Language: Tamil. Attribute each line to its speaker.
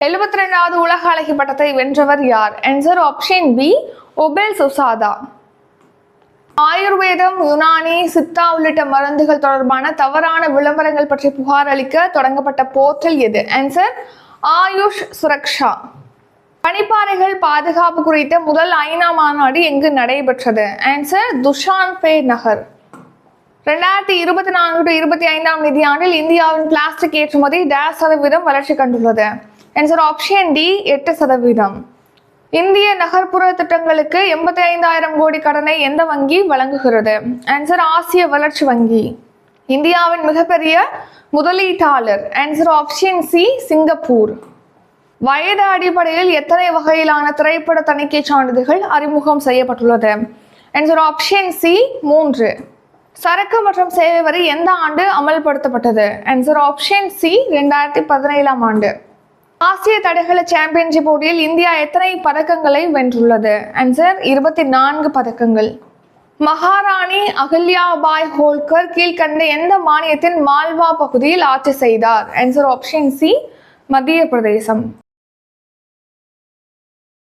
Speaker 1: 72வது உலக அழகி பட்டத்தை வென்றவர் யார்? ஆன்சர் ஆப்ஷன் பி, ஒபெல் சுசாதா. ஆயுர்வேதம், யுனானி, சித்தா உள்ளிட்ட மருந்துகள் தொடர்பான தவறான விளம்பரங்கள் பற்றி புகார் அளிக்க தொடங்கப்பட்ட போர்ட்டல் எது? ஆன்சர் ஆயுஷ் சுரக்ஷா. பனிப்பாறைகள் பாதுகாப்பு குறித்த முதல் ஐநா மாநாடு எங்கு நடைபெற்றது? ஆன்சர் துஷான்பே நகர். 2024-25 நிதியாண்டில் இந்தியாவின் பிளாஸ்டிக் ஏற்றுமதி %? வளர்ச்சி கண்டுள்ளது. Answer option D, 8%. இந்திய நகர்ப்புற திட்டங்களுக்கு 85,000 கோடி கடனை எந்த வங்கி வழங்குகிறது? ஆன்சர் ஆசிய வளர்ச்சி வங்கி. இந்தியாவின் மிகப்பெரிய முதலீட்டாளர்? Answer option C, Singapore. வயது அடிப்படையில் எத்தனை வகையிலான திரைப்பட தணிக்கை சான்றிதழ்கள் அறிமுகம் செய்யப்பட்டுள்ளது? Answer option C, 3. சரக்கு மற்றும் சேவை வரி எந்த ஆண்டு அமல்படுத்தப்பட்டது? ஆன்சர் ஆப்ஷன் சி, 2017 ஆண்டு. ஆசிய தடகள சாம்பியன்ஷிப் போட்டியில் இந்தியா எத்தனை பதக்கங்களை வென்றுள்ளது? ஆன்சர் 24 பதக்கங்கள். மகாராணி அகல்யாபாய் ஹோல்கர் கீழ்கண்ட எந்த மாநிலத்தின் மால்வா பகுதியில் ஆட்சி செய்தார்? ஆன்சர் ஆப்ஷன் சி, மத்திய பிரதேசம்.